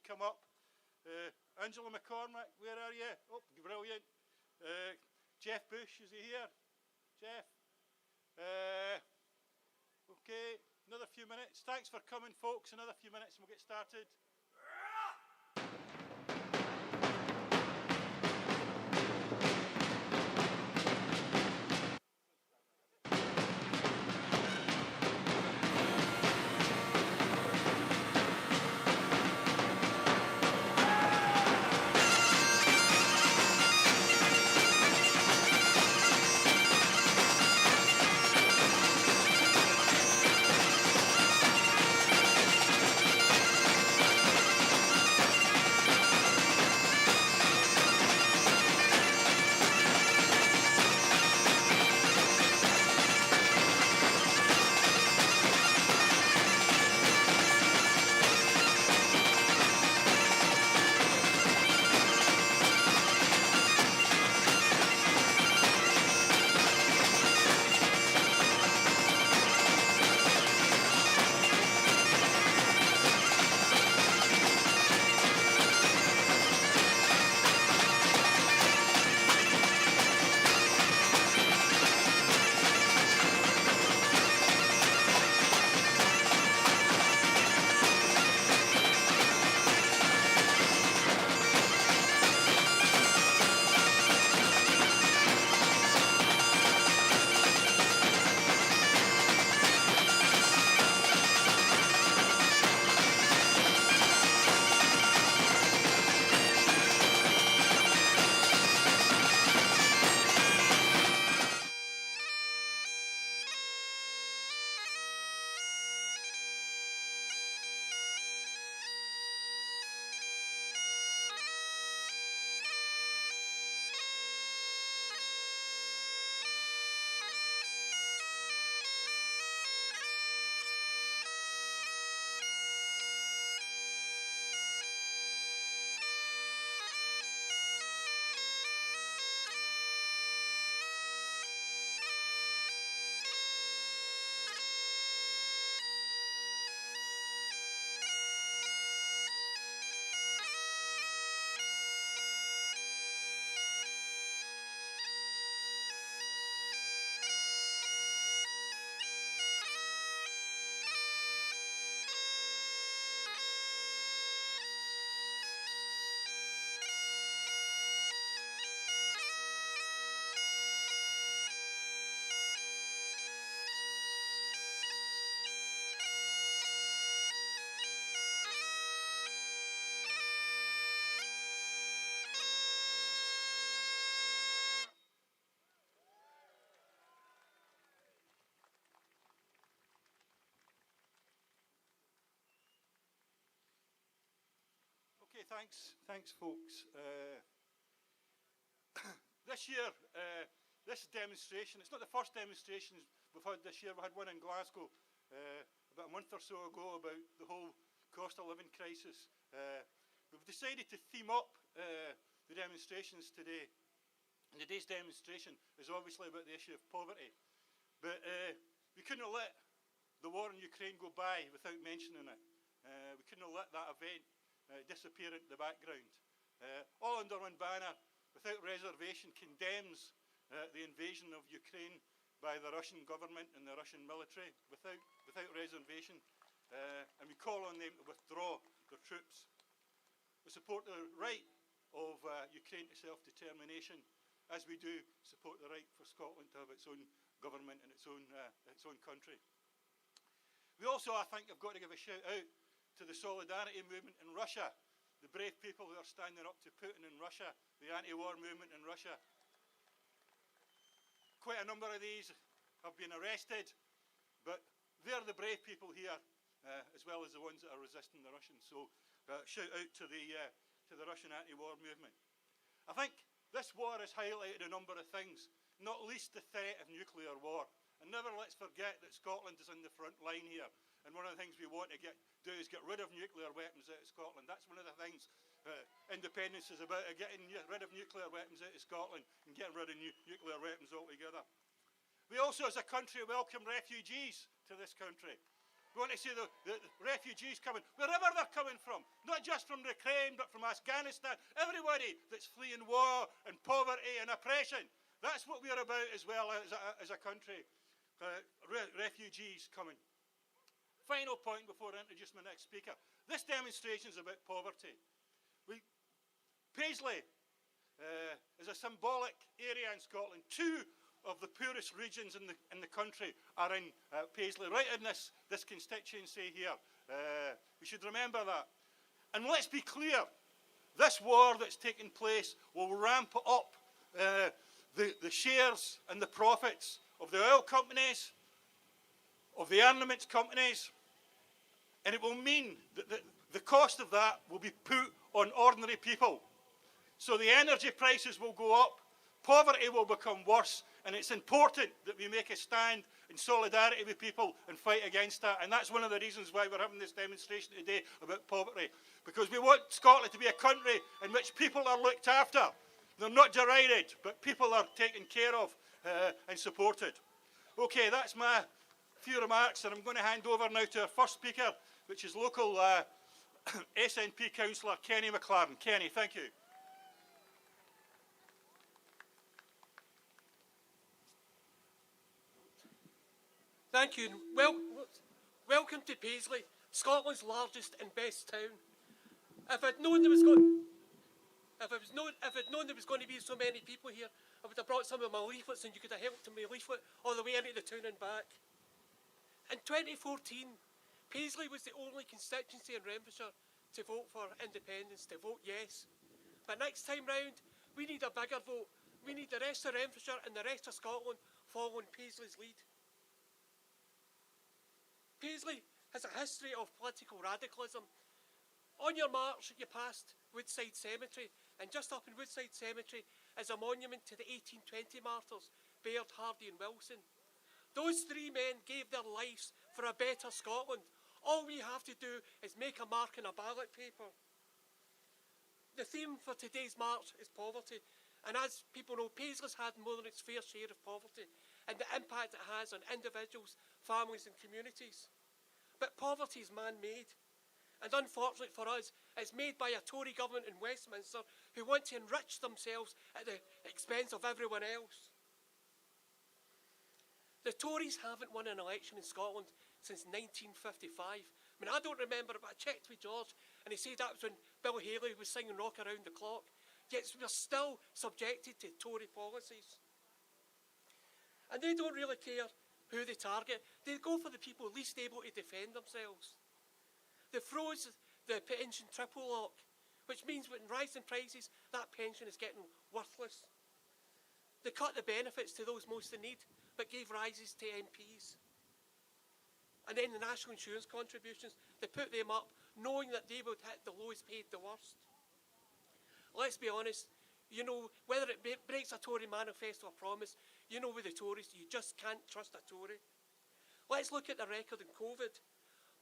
come up. Angela McCormick, where are you? Oh, brilliant. Jeff Bush, is he here? Jeff? Okay, another few minutes. Thanks for coming, folks. Another few minutes and we'll get started. Okay, thanks folks. This year, this demonstration, it's not the first demonstration we've had this year. We had one in Glasgow about a month or so ago about the whole cost of living crisis. We've decided to theme up the demonstrations today. And today's demonstration is obviously about the issue of poverty. But we couldn't let the war in Ukraine go by without mentioning it. We couldn't let that event disappear into the background. All under one banner, without reservation, condemns the invasion of Ukraine by the Russian government and the Russian military without reservation, and we call on them to withdraw their troops. We support the right of Ukraine to self-determination, as we do support the right for Scotland to have its own government and its own country. We also, I think, have got to give a shout out to the solidarity movement in Russia, the brave people who are standing up to Putin in Russia, the anti-war movement in Russia. Quite a number of these have been arrested, but they're the brave people here, as well as the ones that are resisting the Russians. So shout out to the Russian anti-war movement. I think this war has highlighted a number of things, not least the threat of nuclear war. And never let's forget that Scotland is in the front line here. And one of the things we want to do is get rid of nuclear weapons out of Scotland. That's one of the things independence is about, getting rid of nuclear weapons out of Scotland and getting rid of nuclear weapons altogether. We also, as a country, welcome refugees to this country. We want to see the refugees coming, wherever they're coming from, not just from Ukraine, but from Afghanistan, everybody that's fleeing war and poverty and oppression. That's what we're about as well as a country. Refugees coming. Final point before I introduce my next speaker. This demonstration is about poverty. Paisley is a symbolic area in Scotland. Two of the poorest regions in the country are in Paisley, right in this constituency here. We should remember that. And let's be clear, this war that's taking place will ramp up the shares and the profits of the oil companies, of the armaments companies, and it will mean that the cost of that will be put on ordinary people. So the energy prices will go up, poverty will become worse, and it's important that we make a stand in solidarity with people and fight against that. And that's one of the reasons why we're having this demonstration today about poverty. Because we want Scotland to be a country in which people are looked after. They're not derided, but people are taken care of and supported. Okay, that's my few remarks, and I'm going to hand over now to our first speaker, which is local SNP councillor Kenny McLaren. Kenny, thank you. Thank you. Welcome to Paisley, Scotland's largest and best town. If I'd known there was going to be so many people here, I would have brought some of my leaflets, and you could have helped me leaflet all the way into the town and back. In 2014, Paisley was the only constituency in Renfrewshire to vote for independence, to vote yes. But next time round, we need a bigger vote. We need the rest of Renfrewshire and the rest of Scotland following Paisley's lead. Paisley has a history of political radicalism. On your march, you passed Woodside Cemetery, and just up in Woodside Cemetery is a monument to the 1820 martyrs, Baird, Hardy and Wilson. Those three men gave their lives for a better Scotland. All we have to do is make a mark on a ballot paper. The theme for today's march is poverty, and as people know, Paisley's had more than its fair share of poverty and the impact it has on individuals, families and communities. But poverty is man-made, and unfortunately for us, it's made by a Tory government in Westminster who want to enrich themselves at the expense of everyone else. The Tories haven't won an election in Scotland since 1955. I mean, I don't remember it, but I checked with George, and he said that was when Bill Haley was singing Rock Around the Clock. Yet we're still subjected to Tory policies. And they don't really care who they target. They go for the people least able to defend themselves. They froze the pension triple lock, which means with rising prices, that pension is getting worthless. They cut the benefits to those most in need, but gave rises to MPs. And then the national insurance contributions, they put them up, knowing that they would hit the lowest paid the worst. Let's be honest, you know, whether it breaks a Tory manifesto or promise, you know with the Tories, you just can't trust a Tory. Let's look at the record in COVID.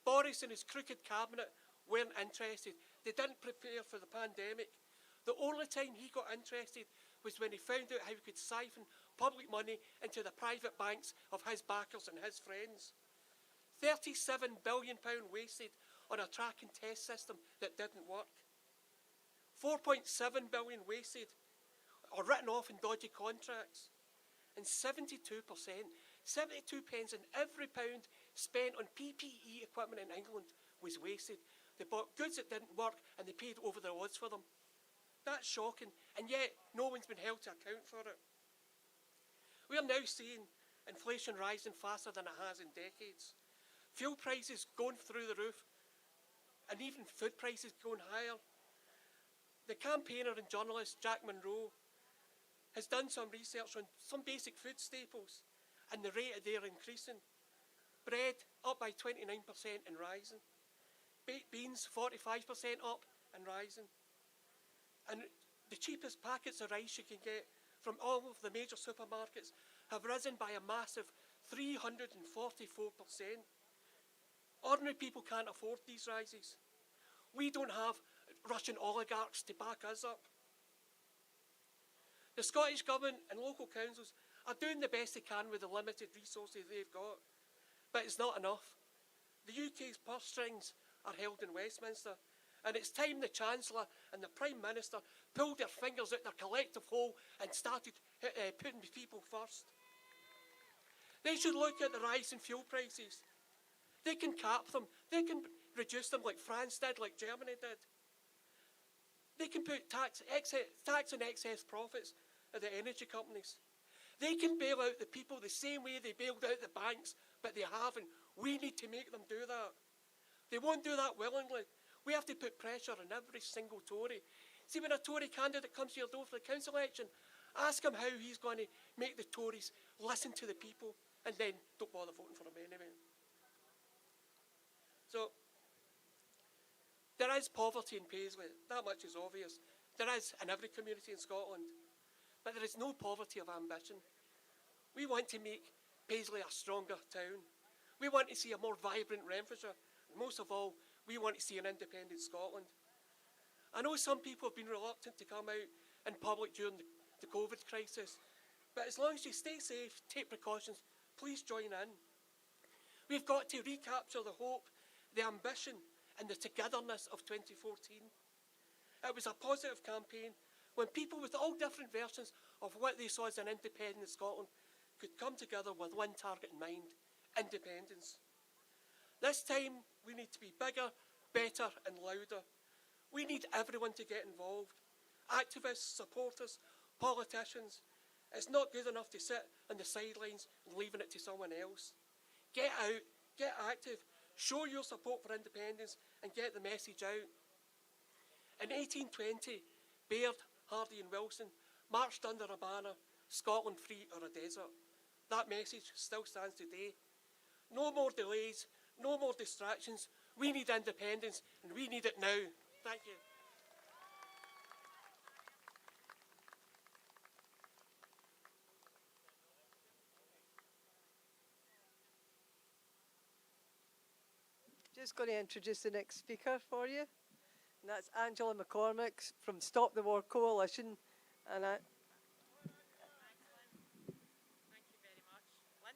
Boris and his crooked cabinet weren't interested. They didn't prepare for the pandemic. The only time he got interested was when he found out how he could siphon public money into the private banks of his backers and his friends. £37 billion wasted on a track and test system that didn't work. 4.7 billion wasted or written off in dodgy contracts. And 72%, 72 pence in every pound spent on PPE equipment in England was wasted. They bought goods that didn't work and they paid over the odds for them. That's shocking, and yet no one's been held to account for it. We are now seeing inflation rising faster than it has in decades. Fuel prices going through the roof, and even food prices going higher. The campaigner and journalist Jack Monroe has done some research on some basic food staples, and the rate they're increasing. Bread up by 29% and rising. Baked beans 45% up and rising. And the cheapest packets of rice you can get from all of the major supermarkets have risen by a massive 344%. Ordinary people can't afford these rises. We don't have Russian oligarchs to back us up. The Scottish Government and local councils are doing the best they can with the limited resources they've got, but it's not enough. The UK's purse strings are held in Westminster, and it's time the Chancellor and the Prime Minister pulled their fingers out their collective hole and started putting the people first. They should look at the rise in fuel prices. They can cap them. They can reduce them like France did, like Germany did. They can put tax on excess profits of the energy companies. They can bail out the people the same way they bailed out the banks, but they haven't. We need to make them do that. They won't do that willingly. We have to put pressure on every single Tory. See, when a Tory candidate comes to your door for the council election, ask him how he's going to make the Tories listen to the people, and then don't bother voting for him anyway. So, there is poverty in Paisley. That much is obvious. There is in every community in Scotland. But there is no poverty of ambition. We want to make Paisley a stronger town. We want to see a more vibrant Renfrewshire. And most of all, we want to see an independent Scotland. I know some people have been reluctant to come out in public during the COVID crisis. But as long as you stay safe, take precautions, please join in. We've got to recapture the hope, the ambition, and the togetherness of 2014. It was a positive campaign when people with all different versions of what they saw as an independent Scotland could come together with one target in mind: independence. This time we need to be bigger, better and louder. We need everyone to get involved. Activists, supporters, politicians. It's not good enough to sit on the sidelines and leaving it to someone else. Get out, get active, show your support for independence and get the message out. In 1820, Baird, Hardy and Wilson marched under a banner, Scotland free or a desert. That message still stands today. No more delays, no more distractions. We need independence and we need it now. Thank you. Just going to introduce the next speaker for you, and that's Angela McCormick from Stop the War Coalition. And Thank you very much.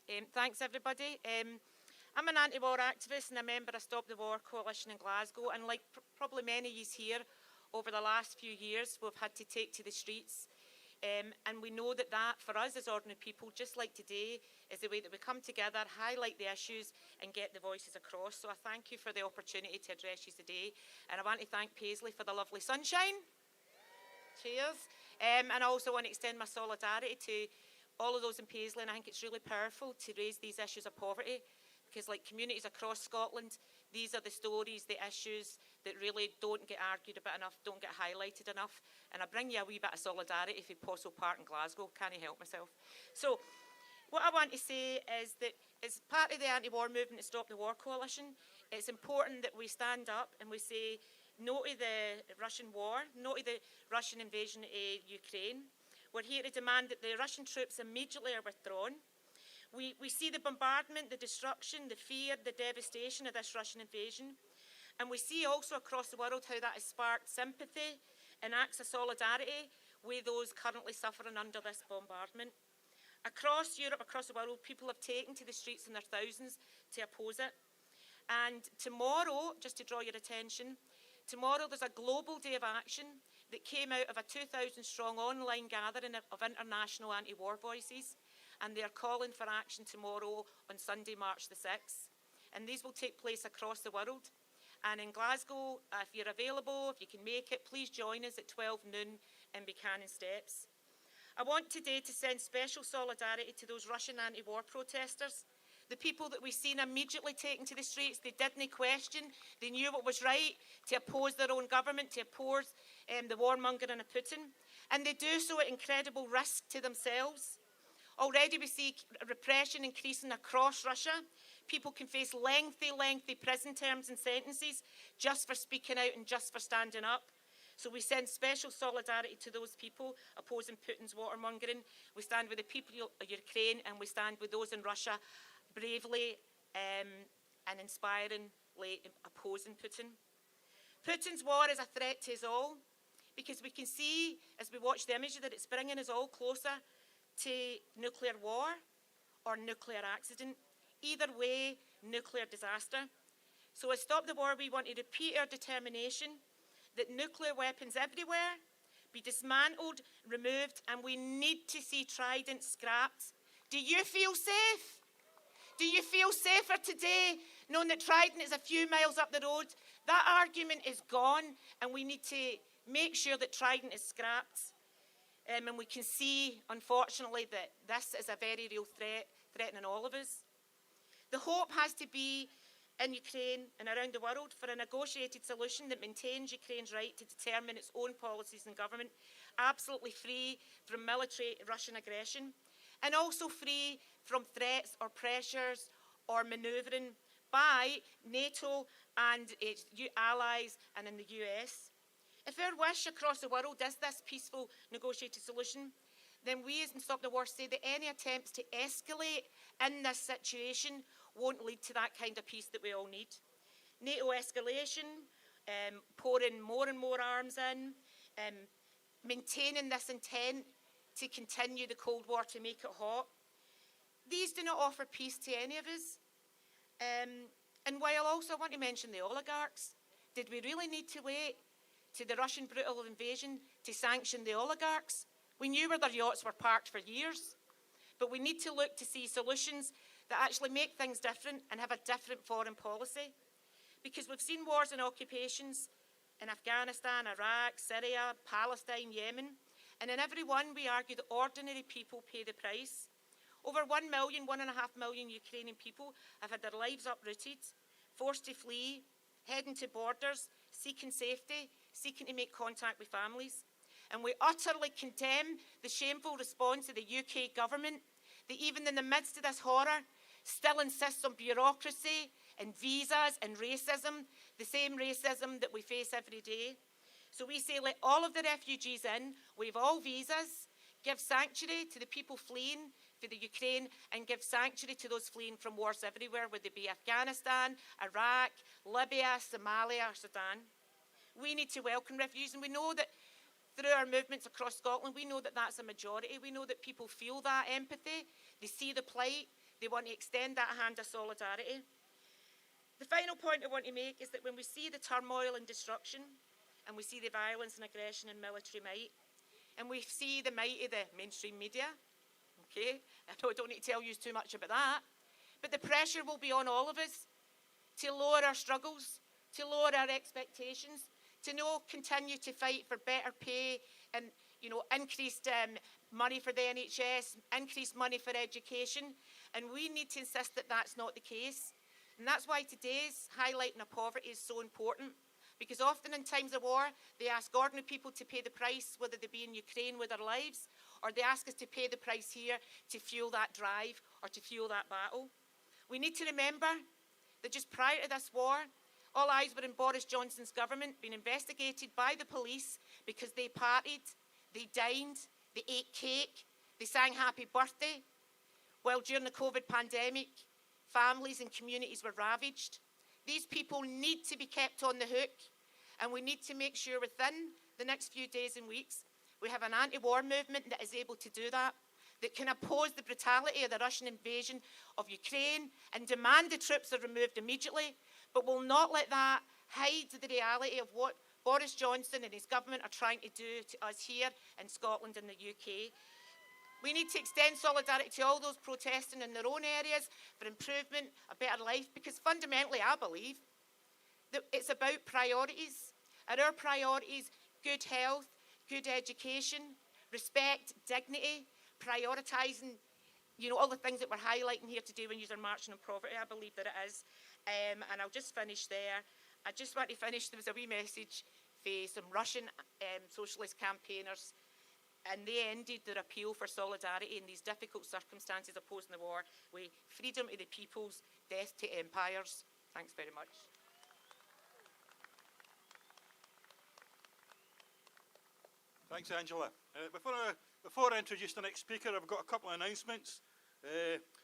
Lynn? Thanks, everybody. I'm an anti-war activist and a member of Stop the War Coalition in Glasgow, and like probably many of you here, over the last few years, we've had to take to the streets. And we know that for us as ordinary people, just like today, is the way that we come together, highlight the issues and get the voices across. So I thank you for the opportunity to address you today. And I want to thank Paisley for the lovely sunshine. Cheers. And I also want to extend my solidarity to all of those in Paisley, and I think it's really powerful to raise these issues of poverty, because like communities across Scotland, these are the stories, the issues that really don't get argued about enough, don't get highlighted enough. And I bring you a wee bit of solidarity for Postle Park in Glasgow. Can't help myself. So what I want to say is that as part of the anti-war movement to Stop the War Coalition, it's important that we stand up and we say no to the Russian war, no to the Russian invasion of Ukraine. We're here to demand that the Russian troops immediately are withdrawn. We see the bombardment, the destruction, the fear, the devastation of this Russian invasion. And we see also across the world how that has sparked sympathy and acts of solidarity with those currently suffering under this bombardment. Across Europe, across the world, people have taken to the streets in their thousands to oppose it. And tomorrow, just to draw your attention, tomorrow there's a global day of action that came out of a 2,000-strong online gathering of international anti-war voices. And they are calling for action tomorrow on Sunday, March the 6th. And these will take place across the world. And in Glasgow, if you're available, if you can make it, please join us at 12 noon in Buchanan Steps. I want today to send special solidarity to those Russian anti-war protesters, the people that we've seen immediately taken to the streets. They didn't question, they knew what was right, to oppose their own government, to oppose the warmongering of Putin. And they do so at incredible risk to themselves. Already we see repression increasing across Russia. People can face lengthy prison terms and sentences just for speaking out and just for standing up. So we send special solidarity to those people opposing Putin's warmongering. We stand with the people of Ukraine, and we stand with those in Russia bravely and inspiringly opposing Putin. Putin's war is a threat to us all, because we can see as we watch the images that it's bringing us all closer to nuclear war. or nuclear accident. Either way, nuclear disaster. So as Stop the War, we want to repeat our determination that nuclear weapons everywhere be dismantled, removed, and we need to see Trident scrapped. Do you feel safe? Do you feel safer today knowing that Trident is a few miles up the road? That argument is gone, and we need to make sure that Trident is scrapped. And we can see, unfortunately, that this is a very real threat, threatening all of us. The hope has to be in Ukraine and around the world for a negotiated solution that maintains Ukraine's right to determine its own policies and government, absolutely free from military Russian aggression, and also free from threats or pressures or manoeuvring by NATO and its allies and in the US. If our wish across the world is this peaceful negotiated solution, then we as in Stop the War say that any attempts to escalate in this situation won't lead to that kind of peace that we all need. NATO escalation, pouring more and more arms in, maintaining this intent to continue the Cold War to make it hot. These do not offer peace to any of us. And while also I want to mention the oligarchs, did we really need to wait to the Russian brutal invasion to sanction the oligarchs? We knew where their yachts were parked for years, but we need to look to see solutions that actually make things different and have a different foreign policy. Because we've seen wars and occupations in Afghanistan, Iraq, Syria, Palestine, Yemen, and in every one we argue that ordinary people pay the price. Over 1 million, 1.5 million Ukrainian people have had their lives uprooted, forced to flee, heading to borders, seeking safety, seeking to make contact with families. And we utterly condemn the shameful response of the UK government that even in the midst of this horror still insists on bureaucracy and visas and racism, the same racism that we face every day. So we say let all of the refugees in, waive all visas, give sanctuary to the people fleeing for the Ukraine, and give sanctuary to those fleeing from wars everywhere, whether it be Afghanistan, Iraq, Libya, Somalia, or Sudan. We need to welcome refugees, and we know that through our movements across Scotland, we know that that's a majority. We know that people feel that empathy, they see the plight, they want to extend that hand of solidarity. The final point I want to make is that when we see the turmoil and destruction, and we see the violence and aggression and military might, and we see the might of the mainstream media, okay, I know I don't need to tell you too much about that, but the pressure will be on all of us to lower our struggles, to lower our expectations, to continue to fight for better pay and, increased money for the NHS, increased money for education, and we need to insist that that's not the case. And that's why today's highlighting of poverty is so important, because often in times of war, they ask ordinary people to pay the price, whether they be in Ukraine with their lives, or they ask us to pay the price here to fuel that drive or to fuel that battle. We need to remember that just prior to this war, all eyes were in Boris Johnson's government being investigated by the police because they partied, they dined, they ate cake, they sang happy birthday, while during the COVID pandemic, families and communities were ravaged. These people need to be kept on the hook, and we need to make sure within the next few days and weeks we have an anti-war movement that is able to do that can oppose the brutality of the Russian invasion of Ukraine and demand the troops are removed immediately, but will not let that hide the reality of what Boris Johnson and his government are trying to do to us here in Scotland and the UK. We need to extend solidarity to all those protesting in their own areas for improvement, a better life, because fundamentally I believe that it's about priorities. Are our priorities good health, good education, respect, dignity, prioritising, all the things that we're highlighting here today when you're marching on poverty? I believe that it is. And I'll just finish there. I just want to finish, there was a wee message for some Russian socialist campaigners, and they ended their appeal for solidarity in these difficult circumstances opposing the war with freedom to the peoples, death to empires. Thanks very much. Thanks, Angela. Before I introduce the next speaker, I've got a couple of announcements.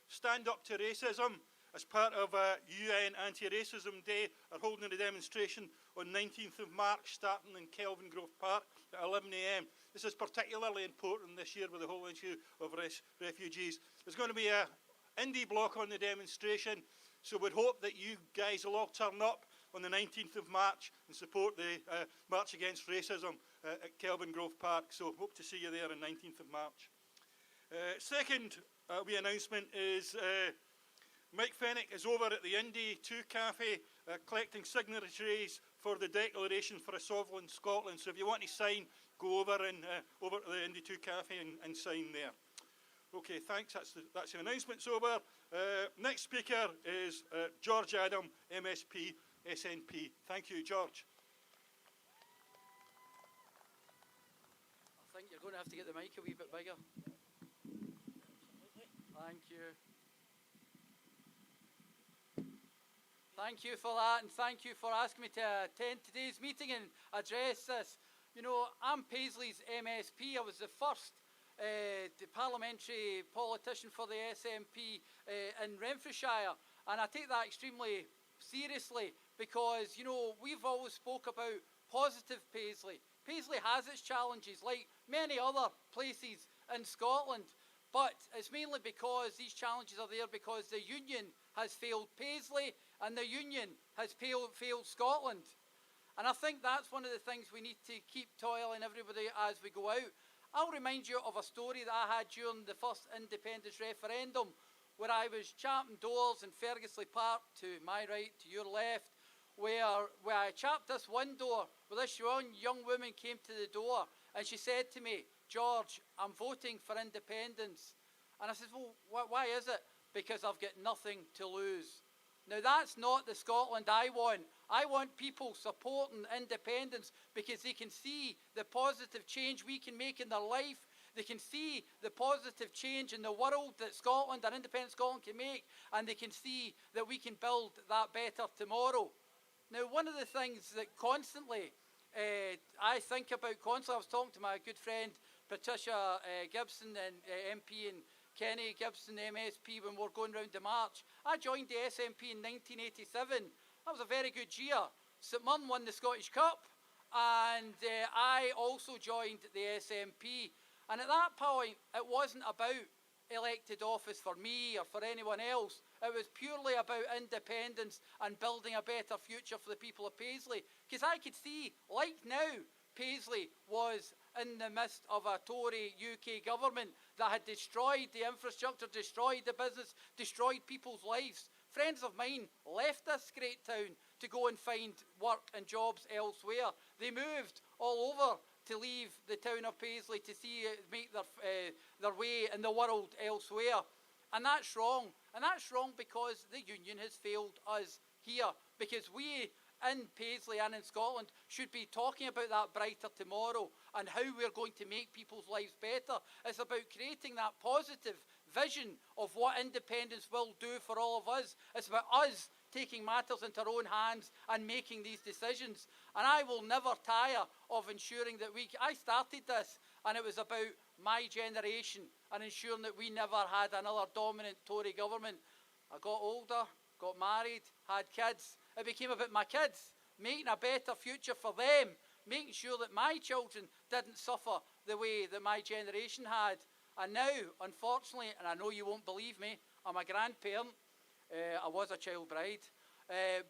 Stand Up to Racism, as part of UN Anti-Racism Day, are holding a demonstration on 19th of March, starting in Kelvin Grove Park at 11 a.m. This is particularly important this year with the whole issue of refugees. There's going to be a indie block on the demonstration, so we'd hope that you guys will all turn up on the 19th of March and support the March Against Racism at Kelvin Grove Park. So hope to see you there on 19th of March. Second wee announcement is Mike Fennick is over at the Indie 2 Cafe collecting signatories for the Declaration for a Sovereign Scotland. So if you want to sign, go over to the Indie 2 Cafe and sign there. Okay, thanks. That's the announcements over. Next speaker is George Adam, MSP, SNP. Thank you, George. I think you're going to have to get the mic a wee bit bigger. Thank you. Thank you for that, and thank you for asking me to attend today's meeting and address this. You know, I'm Paisley's MSP. I was the first the parliamentary politician for the SNP in Renfrewshire, and I take that extremely seriously because, you know, we've always spoke about positive Paisley. Paisley has its challenges like many other places in Scotland, but it's mainly because these challenges are there because the union has failed Paisley and the union has failed Scotland. And I think that's one of the things we need to keep toiling everybody as we go out. I'll remind you of a story that I had during the first independence referendum where I was chapping doors in Fergusley Park, to my right, to your left, where I chapped this one door, where this young woman came to the door and she said to me, "George, I'm voting for independence." And I said, "Well, why is it?" "Because I've got nothing to lose." Now that's not the Scotland I want. I want people supporting independence because they can see the positive change we can make in their life. They can see the positive change in the world that Scotland and independent Scotland can make, and they can see that we can build that better tomorrow. Now, one of the things that constantly I think about constantly, I was talking to my good friend Patricia Gibson and MP and Kenny Gibson, MSP, when we were going round the march. I joined the SNP in 1987. That was a very good year. St Mirren won the Scottish Cup, and I also joined the SNP. And at that point, it wasn't about elected office for me or for anyone else. It was purely about independence and building a better future for the people of Paisley. Because I could see, like now, Paisley was in the midst of a Tory UK government that had destroyed the infrastructure, destroyed the business, destroyed people's lives. Friends of mine left this great town to go and find work and jobs elsewhere. They moved all over to leave the town of Paisley to see make their way in the world elsewhere. And that's wrong. And that's wrong because the union has failed us here. Because we in Paisley and in Scotland should be talking about that brighter tomorrow and how we're going to make people's lives better. It's about creating that positive vision of what independence will do for all of us. It's about us taking matters into our own hands and making these decisions. And I will never tire of ensuring that I started this, and it was about my generation and ensuring that we never had another dominant Tory government. I got older, got married, had kids. It became about my kids, making a better future for them, making sure that my children didn't suffer the way that my generation had. And now, unfortunately, and I know you won't believe me, I'm a grandparent. I was a child bride.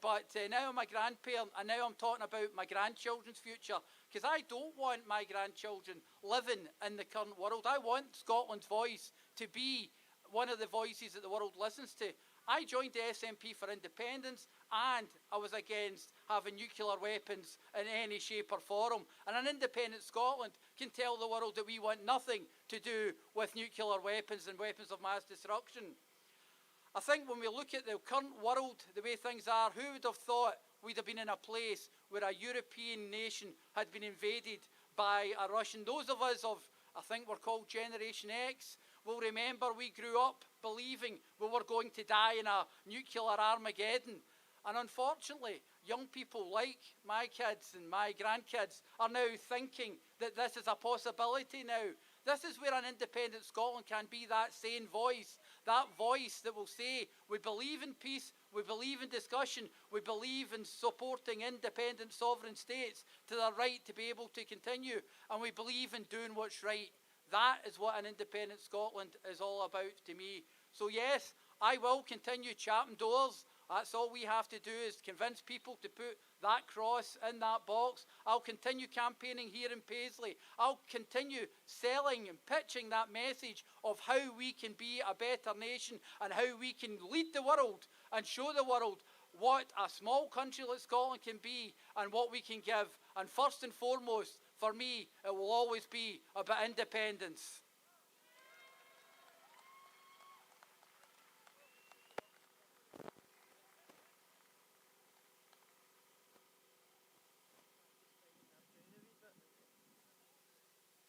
But now I'm a grandparent, and now I'm talking about my grandchildren's future, because I don't want my grandchildren living in the current world. I want Scotland's voice to be one of the voices that the world listens to. I joined the SNP for independence, and I was against having nuclear weapons in any shape or form. And an independent Scotland can tell the world that we want nothing to do with nuclear weapons and weapons of mass destruction. I think when we look at the current world, the way things are, who would have thought we'd have been in a place where a European nation had been invaded by a Russian? Those of us of, I think we're called Generation X, will remember we grew up believing we were going to die in a nuclear Armageddon. And unfortunately, young people like my kids and my grandkids are now thinking that this is a possibility now. This is where an independent Scotland can be that sane voice, that voice that will say, we believe in peace, we believe in discussion, we believe in supporting independent sovereign states to their right to be able to continue, and we believe in doing what's right. That is what an independent Scotland is all about to me. So yes, I will continue chapping doors. That's all we have to do, is convince people to put that cross in that box. I'll continue campaigning here in Paisley. I'll continue selling and pitching that message of how we can be a better nation and how we can lead the world and show the world what a small country like Scotland can be and what we can give. And first and foremost, for me, it will always be about independence.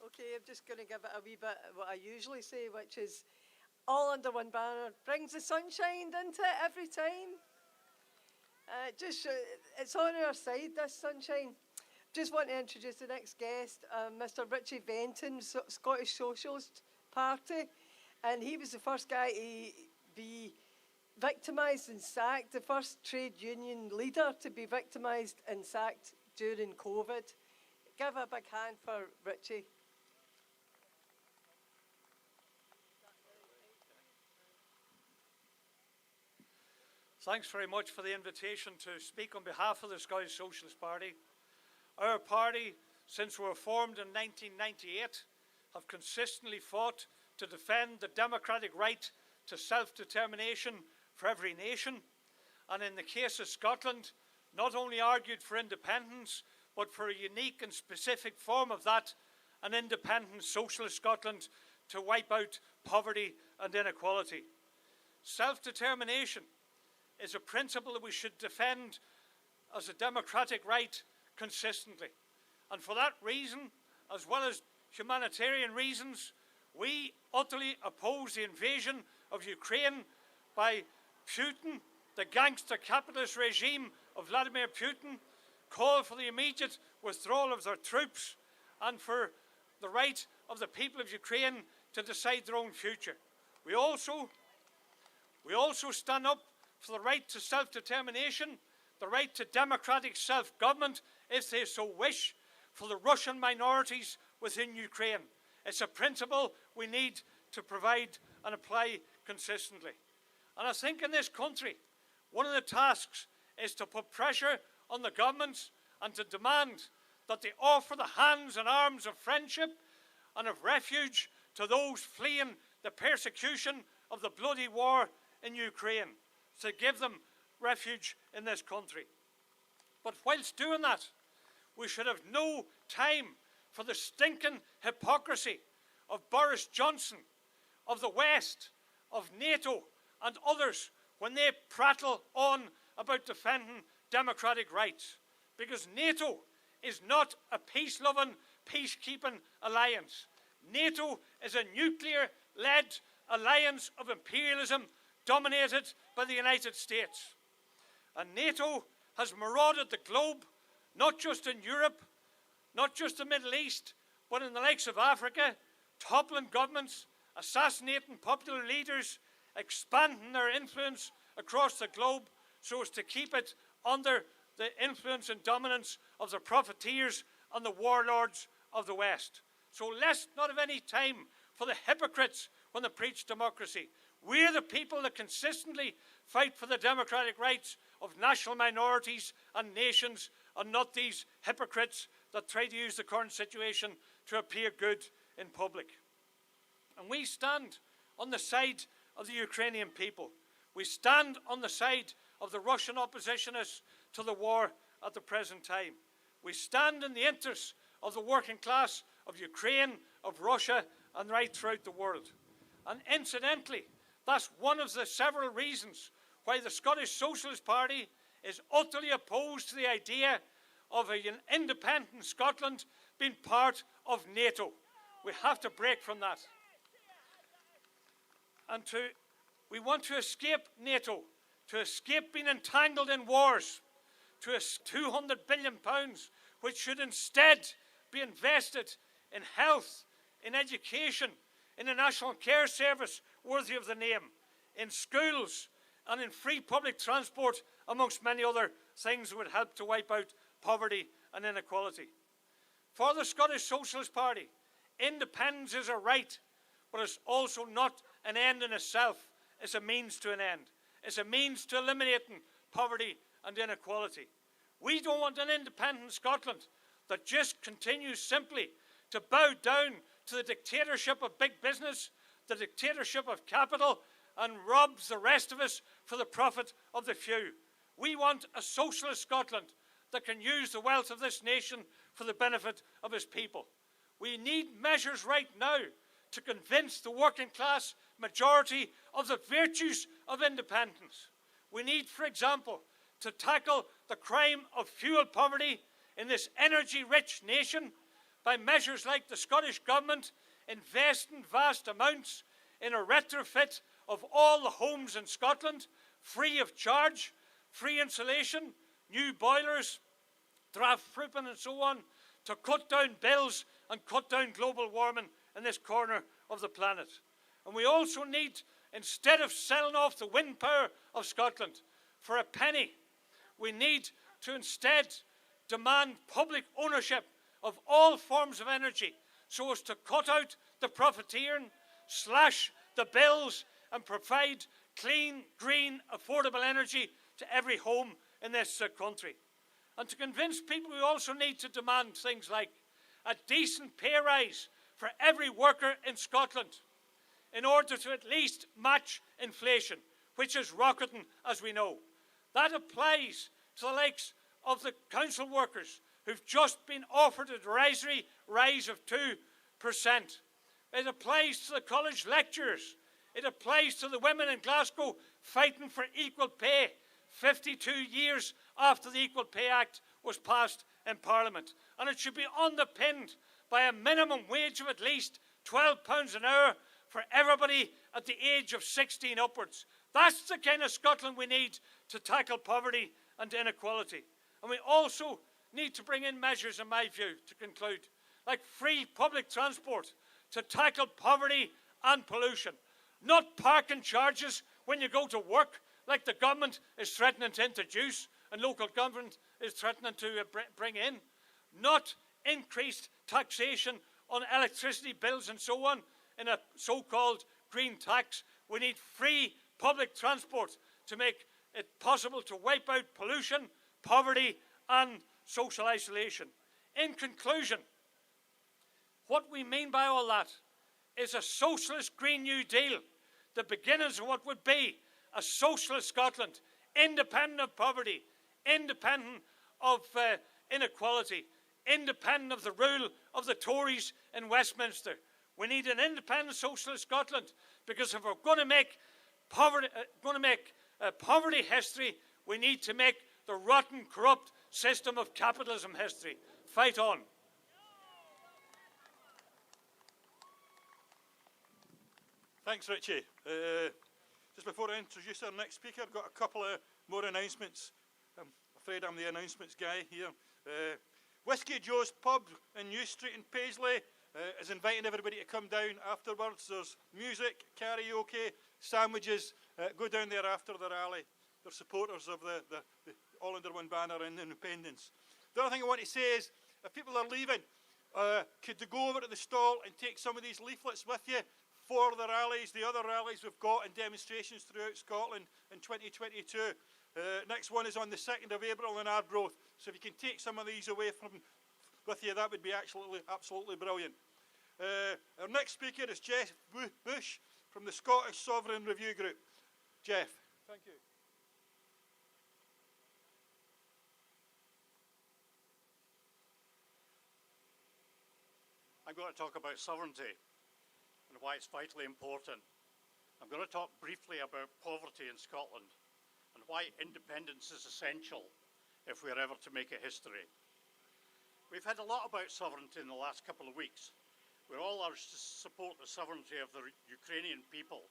Okay, I'm just going to give it a wee bit what I usually say, which is all under one banner. Brings the sunshine, doesn't it, every time? It's on our side, this sunshine. Just want to introduce the next guest, Mr. Richie Benton, Scottish Socialist Party. And he was the first guy to be victimised and sacked, the first trade union leader to be victimised and sacked during COVID. Give a big hand for Richie. Thanks very much for the invitation to speak on behalf of the Scottish Socialist Party. Our party, since we were formed in 1998, have consistently fought to defend the democratic right to self-determination for every nation, and in the case of Scotland, not only argued for independence, but for a unique and specific form of that, an independent socialist Scotland to wipe out poverty and inequality. Self-determination is a principle that we should defend as a democratic right consistently. And for that reason, as well as humanitarian reasons, we utterly oppose the invasion of Ukraine by Putin, the gangster capitalist regime of Vladimir Putin, call for the immediate withdrawal of their troops and for the right of the people of Ukraine to decide their own future. We also stand up for the right to self-determination, the right to democratic self-government, if they so wish, for the Russian minorities within Ukraine. It's a principle we need to provide and apply consistently. And I think in this country, one of the tasks is to put pressure on the governments and to demand that they offer the hands and arms of friendship and of refuge to those fleeing the persecution of the bloody war in Ukraine, to give them refuge in this country. But whilst doing that, we should have no time for the stinking hypocrisy of Boris Johnson, of the West, of NATO and others when they prattle on about defending democratic rights. Because NATO is not a peace-loving, peacekeeping alliance. NATO is a nuclear-led alliance of imperialism dominated by the United States. And NATO has marauded the globe, not just in Europe, not just the Middle East, but in the likes of Africa, toppling governments, assassinating popular leaders, expanding their influence across the globe so as to keep it under the influence and dominance of the profiteers and the warlords of the West. So let's not have any time for the hypocrites when they preach democracy. We're the people that consistently fight for the democratic rights of national minorities and nations, and not these hypocrites that try to use the current situation to appear good in public. And we stand on the side of the Ukrainian people. We stand on the side of the Russian oppositionists to the war at the present time. We stand in the interests of the working class of Ukraine, of Russia, and right throughout the world. And incidentally, that's one of the several reasons why the Scottish Socialist Party is utterly opposed to the idea of an independent Scotland being part of NATO. We have to break from that. And we want to escape NATO, to escape being entangled in wars, to £200 billion, which should instead be invested in health, in education, in a national care service worthy of the name, in schools and in free public transport, amongst many other things that would help to wipe out poverty and inequality. For the Scottish Socialist Party, independence is a right, but it's also not an end in itself. is a means to an end. It's a means to eliminating poverty and inequality. We don't want an independent Scotland that just continues simply to bow down to the dictatorship of big business, the dictatorship of capital, and robs the rest of us for the profit of the few. We want a socialist Scotland that can use the wealth of this nation for the benefit of his people. We need measures right now to convince the working class majority of the virtues of independence. We need, for example, to tackle the crime of fuel poverty in this energy-rich nation by measures like the Scottish Government investing vast amounts in a retrofit of all the homes in Scotland, free of charge, free insulation, new boilers, draft-proofing and so on, to cut down bills and cut down global warming in this corner of the planet. And we also need, instead of selling off the wind power of Scotland for a penny, we need to instead demand public ownership of all forms of energy so as to cut out the profiteering, slash the bills and provide clean, green, affordable energy to every home in this country. And to convince people, we also need to demand things like a decent pay rise for every worker in Scotland in order to at least match inflation, which is rocketing, as we know. That applies to the likes of the council workers who've just been offered a derisory rise of 2%. It applies to the college lecturers. It applies to the women in Glasgow fighting for equal pay 52 years after the Equal Pay Act was passed in Parliament. And it should be underpinned by a minimum wage of at least £12 an hour for everybody at the age of 16 upwards. That's the kind of Scotland we need to tackle poverty and inequality. And we also need to bring in measures, in my view, to conclude, like free public transport to tackle poverty and pollution. Not parking charges when you go to work, like the government is threatening to introduce and local government is threatening to bring in. Not increased taxation on electricity bills and so on in a so-called green tax. We need free public transport to make it possible to wipe out pollution, poverty and social isolation. In conclusion, what we mean by all that is a socialist Green New Deal, the beginnings of what would be a socialist Scotland, independent of poverty, independent of inequality, independent of the rule of the Tories in Westminster. We need an independent socialist Scotland because if we're going to make poverty history, we need to make the rotten, corrupt system of capitalism history. Fight on. Thanks, Richie. Just before I introduce our next speaker, I've got a couple of more announcements. I'm afraid I'm the announcements guy here. Whiskey Joe's Pub in New Street in Paisley is inviting everybody to come down afterwards. There's music, karaoke, sandwiches. Go down there after the rally. They're supporters of the all under one banner in independence. The other thing I want to say is, if people are leaving, could they go over to the stall and take some of these leaflets with you for the rallies, the other rallies we've got and demonstrations throughout Scotland in 2022. Next one is on the 2nd of April in Arbroath. So if you can take some of these away with you, that would be absolutely brilliant. Our next speaker is Jeff Bush from the Scottish Sovereign Review Group. Jeff. Thank you. I'm going to talk about sovereignty and why it's vitally important. I'm going to talk briefly about poverty in Scotland and why independence is essential if we're ever to make a history. We've had a lot about sovereignty in the last couple of weeks. We're all urged to support the sovereignty of the Ukrainian people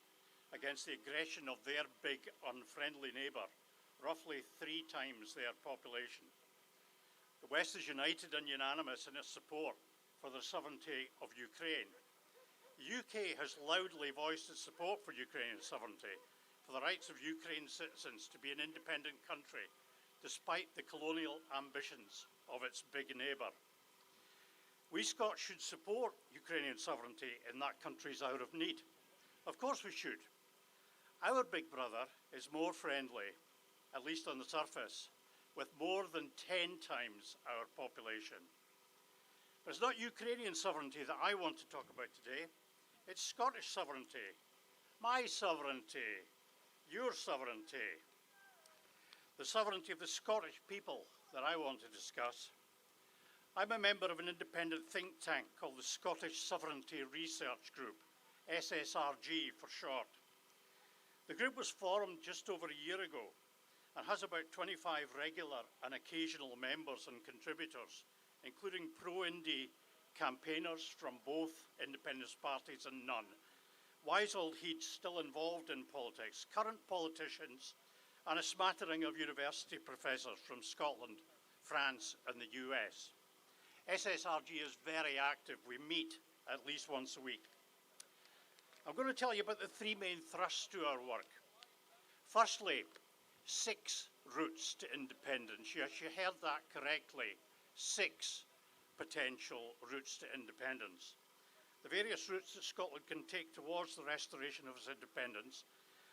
against the aggression of their big, unfriendly neighbour, roughly 3 times their population. The West is united and unanimous in its support for the sovereignty of Ukraine. The UK has loudly voiced its support for Ukrainian sovereignty, for the rights of Ukraine citizens to be an independent country, despite the colonial ambitions of its big neighbour. We Scots should support Ukrainian sovereignty in that country's hour of need. Of course we should. Our big brother is more friendly, at least on the surface, with more than 10 times our population. But it's not Ukrainian sovereignty that I want to talk about today. It's Scottish sovereignty. My sovereignty. Your sovereignty. The sovereignty of the Scottish people that I want to discuss. I'm a member of an independent think tank called the Scottish Sovereignty Research Group, SSRG for short. The group was formed just over a year ago and has about 25 regular and occasional members and contributors, including pro-Indy campaigners from both independence parties and none, wise old heads still involved in politics, current politicians, and a smattering of university professors from Scotland, France, and the US. SSRG is very active. We meet at least once a week. I'm going to tell you about the three main thrusts to our work. Firstly, 6 routes to independence. Yes, you heard that correctly. 6 potential routes to independence. The various routes that Scotland can take towards the restoration of its independence,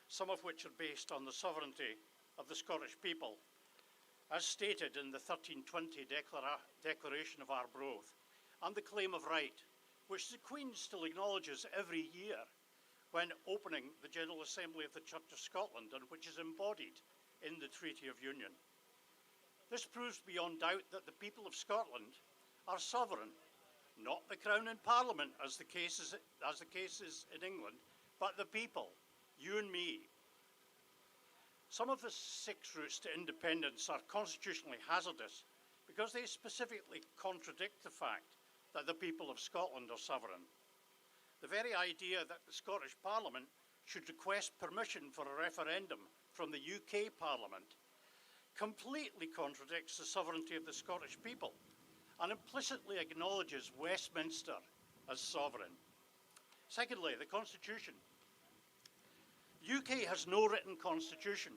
some of which are based on the sovereignty of the Scottish people, as stated in the 1320 Declaration of Arbroath, and the Claim of Right, which the Queen still acknowledges every year when opening the General Assembly of the Church of Scotland, and which is embodied in the Treaty of Union. This proves beyond doubt that the people of Scotland are sovereign, not the Crown and Parliament, as the case is in England, but the people, you and me. Some of the 6 routes to independence are constitutionally hazardous because they specifically contradict the fact that the people of Scotland are sovereign. The very idea that the Scottish Parliament should request permission for a referendum from the UK Parliament completely contradicts the sovereignty of the Scottish people and implicitly acknowledges Westminster as sovereign. Secondly, the Constitution. The UK has no written constitution,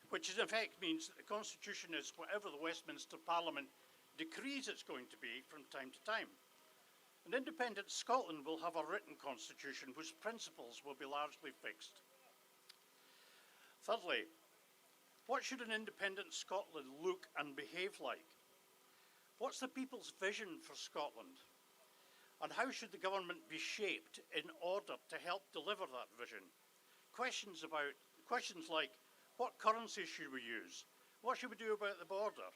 which in effect means that the Constitution is whatever the Westminster Parliament decrees it's going to be from time to time. An independent Scotland will have a written constitution whose principles will be largely fixed. Thirdly, what should an independent Scotland look and behave like? What's the people's vision for Scotland? And how should the government be shaped in order to help deliver that vision? Questions like, what currency should we use? What should we do about the border?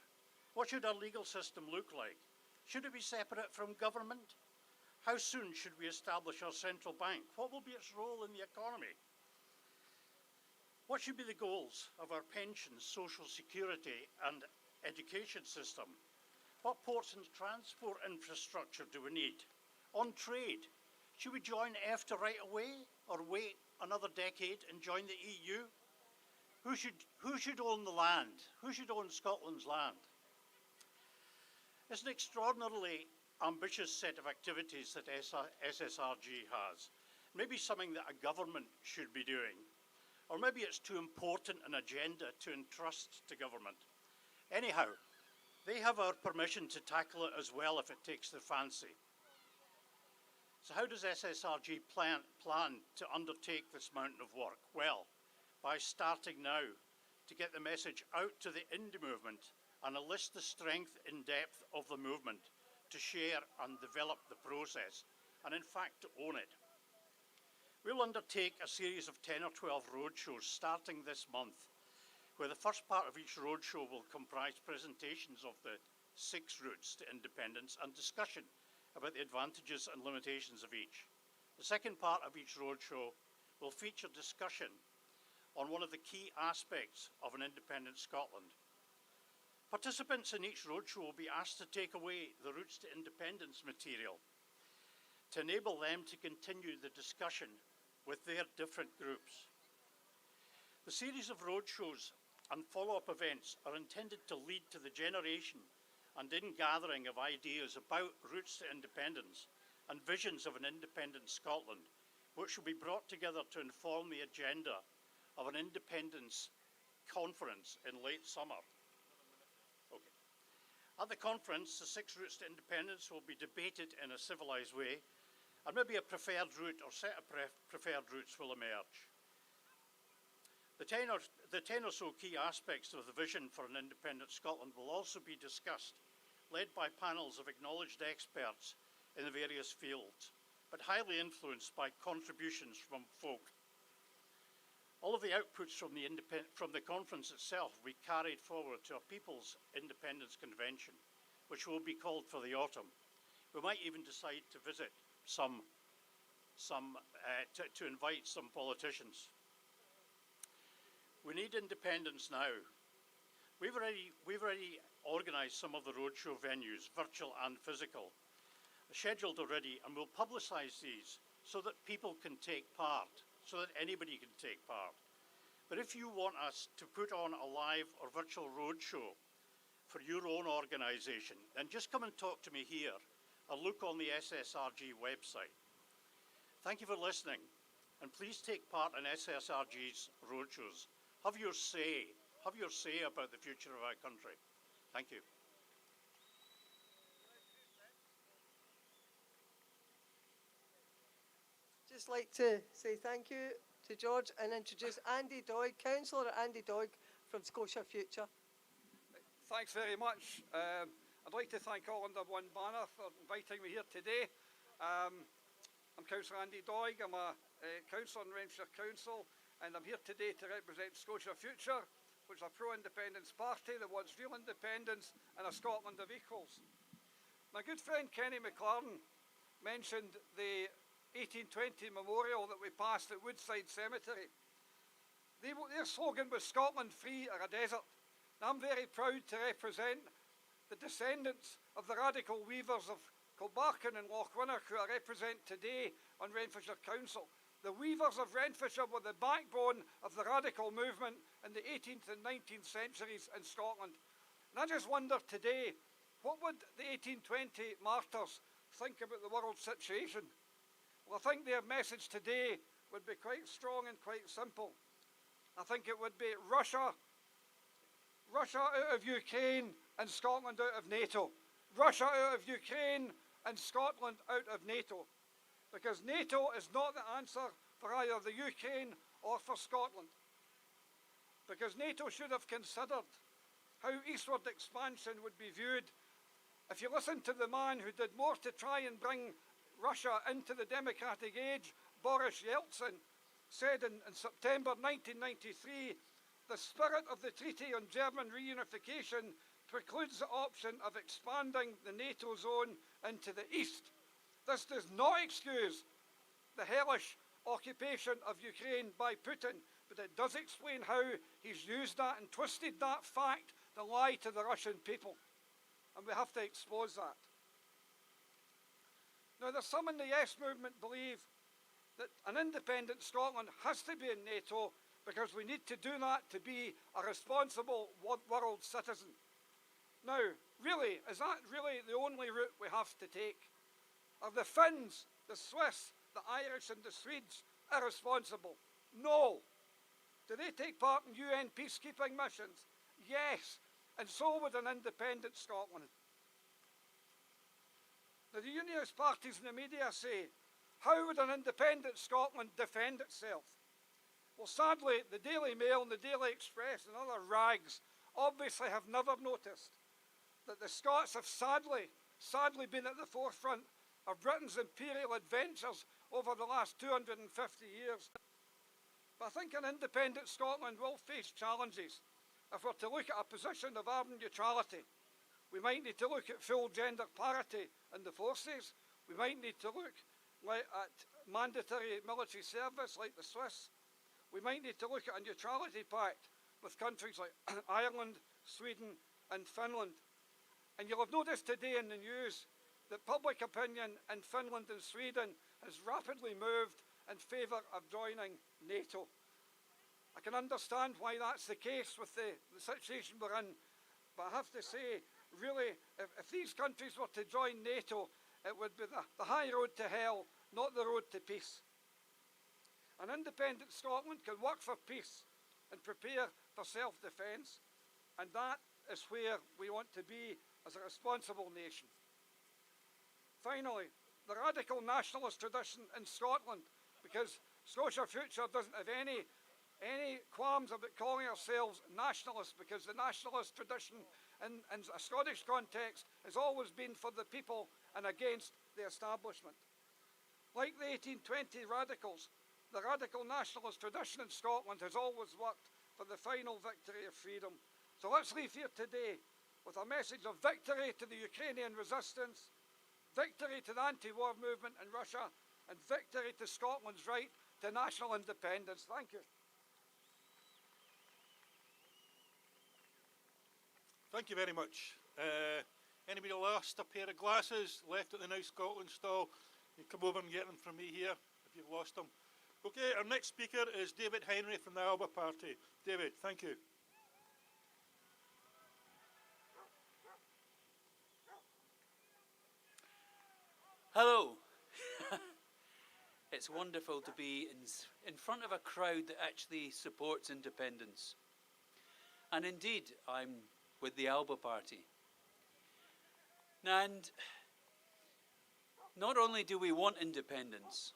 What should our legal system look like? Should it be separate from government? How soon should we establish our central bank? What will be its role in the economy? What should be the goals of our pensions, social security and education system? What ports and transport infrastructure do we need? On trade, should we join EFTA right away or wait another decade and join the EU? Who should own the land? Who should own Scotland's land? It's an extraordinarily ambitious set of activities that SSRG has. Maybe something that a government should be doing. Or maybe it's too important an agenda to entrust to government. Anyhow, they have our permission to tackle it as well if it takes their fancy. So how does SSRG plan to undertake this mountain of work? Well, by starting now to get the message out to the indie movement and enlist the strength and depth of the movement to share and develop the process, and in fact to own it. We'll undertake a series of 10 or 12 roadshows starting this month, where the first part of each roadshow will comprise presentations of the 6 routes to independence and discussion about the advantages and limitations of each. The second part of each roadshow will feature discussion on one of the key aspects of an independent Scotland. Participants in each roadshow will be asked to take away the routes to independence material to enable them to continue the discussion with their different groups. The series of roadshows and follow-up events are intended to lead to the generation and ingathering of ideas about routes to independence and visions of an independent Scotland, which will be brought together to inform the agenda of an independence conference in late summer. Okay. At the conference, the 6 routes to independence will be debated in a civilised way, and maybe a preferred route or set of preferred routes will emerge. The 10 or so key aspects of the vision for an independent Scotland will also be discussed, led by panels of acknowledged experts in the various fields, but highly influenced by contributions from folk. All of the outputs from the conference itself will be carried forward to a People's Independence Convention, which will be called for the autumn. We might even decide to visit to invite some politicians. We need independence now. We've already organised some of the roadshow venues, virtual and physical, scheduled already, and we'll publicise these so that people can take part, so that anybody can take part. But if you want us to put on a live or virtual roadshow for your own organisation, then just come and talk to me here or look on the SSRG website. Thank you for listening, and please take part in SSRG's roadshows. Have your say about the future of our country. Thank you. Just like to say thank you to George and introduce Andy Doig, Councillor Andy Doig from Scotia Future. Thanks very much. I'd like to thank all under one banner for inviting me here today. I'm Councillor Andy Doig. I'm a councillor in Renfrewshire Council, and I'm here today to represent Scotia Future, which is a pro-independence party that wants real independence and a Scotland of equals. My good friend Kenny McLaren mentioned the 1820 memorial that we passed at Woodside Cemetery. Their slogan was Scotland free or a desert. And I'm very proud to represent the descendants of the radical weavers of Kilbarchan and Lochwinnock who I represent today on Renfrewshire Council. The weavers of Renfrewshire were the backbone of the radical movement in the 18th and 19th centuries in Scotland. And I just wonder today, what would the 1820 martyrs think about the world situation? Well, I think their message today would be quite strong and quite simple. I think it would be Russia out of Ukraine and Scotland out of NATO. Russia out of Ukraine and Scotland out of NATO. Because NATO is not the answer for either the Ukraine or for Scotland. Because NATO should have considered how eastward expansion would be viewed. If you listen to the man who did more to try and bring Russia into the democratic age, Boris Yeltsin, said in September 1993, the spirit of the Treaty on German Reunification precludes the option of expanding the NATO zone into the east. This does not excuse the hellish occupation of Ukraine by Putin, but it does explain how he's used that and twisted that fact to lie to the Russian people. And we have to expose that. Now, there's some in the Yes movement believe that an independent Scotland has to be in NATO because we need to do that to be a responsible world citizen. Now, really, is that really the only route we have to take? Are the Finns, the Swiss, the Irish and the Swedes irresponsible? No. Do they take part in UN peacekeeping missions? Yes. And so would an independent Scotland. Now, the unionist parties in the media say, how would an independent Scotland defend itself? Well, sadly, the Daily Mail and the Daily Express and other rags obviously have never noticed that the Scots have sadly been at the forefront of Britain's imperial adventures over the last 250 years. But I think an independent Scotland will face challenges if we're to look at a position of armed neutrality. We might need to look at full gender parity in the forces. We might need to look at mandatory military service like the Swiss. We might need to look at a neutrality pact with countries like Ireland, Sweden and Finland. And you'll have noticed today in the news that public opinion in Finland and Sweden has rapidly moved in favour of joining NATO. I can understand why that's the case with the situation we're in, but I have to say, really, if these countries were to join NATO, it would be the high road to hell, not the road to peace. An independent Scotland can work for peace and prepare for self-defence, and that is where we want to be as a responsible nation. Finally, the radical nationalist tradition in Scotland, because Scotia Future doesn't have any any qualms about calling ourselves nationalists, because the nationalist tradition in a Scottish context has always been for the people and against the establishment. Like the 1820 radicals, the radical nationalist tradition in Scotland has always worked for the final victory of freedom. So let's leave here today with a message of victory to the Ukrainian resistance, victory to the anti-war movement in Russia, and victory to Scotland's right to national independence. Thank you. Thank you very much. Anybody lost a pair of glasses left at the Now Scotland stall? You come over and get them from me here if you've lost them. Okay, our next speaker is David Henry from the AUOB party. David, thank you. Hello. It's wonderful to be in front of a crowd that actually supports independence. And indeed, I'm with the AUOB party. And not only do we want independence,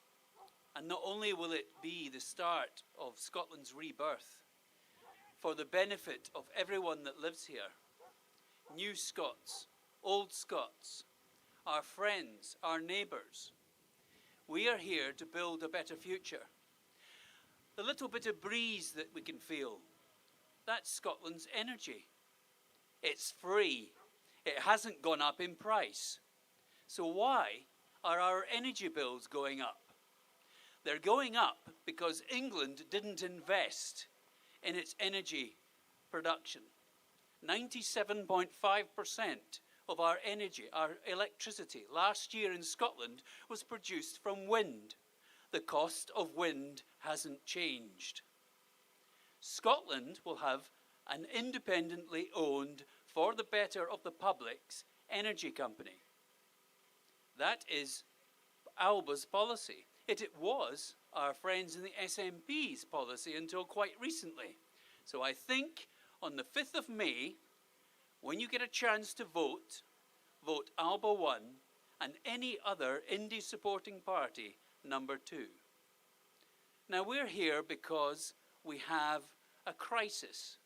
and not only will it be the start of Scotland's rebirth for the benefit of everyone that lives here, new Scots, old Scots, our friends, our neighbours, we are here to build a better future. The little bit of breeze that we can feel, that's Scotland's energy. It's free. It hasn't gone up in price. So why are our energy bills going up? They're going up because England didn't invest in its energy production. 97.5% of our energy, our electricity, last year in Scotland was produced from wind. The cost of wind hasn't changed. Scotland will have an independently owned, for the better of the public's, energy company. That is AUOB's policy. It was our friends in the SNP's policy until quite recently. So I think on the 5th of May, when you get a chance to vote, vote AUOB 1 and any other indie supporting party number 2. Now we're here because we have a crisis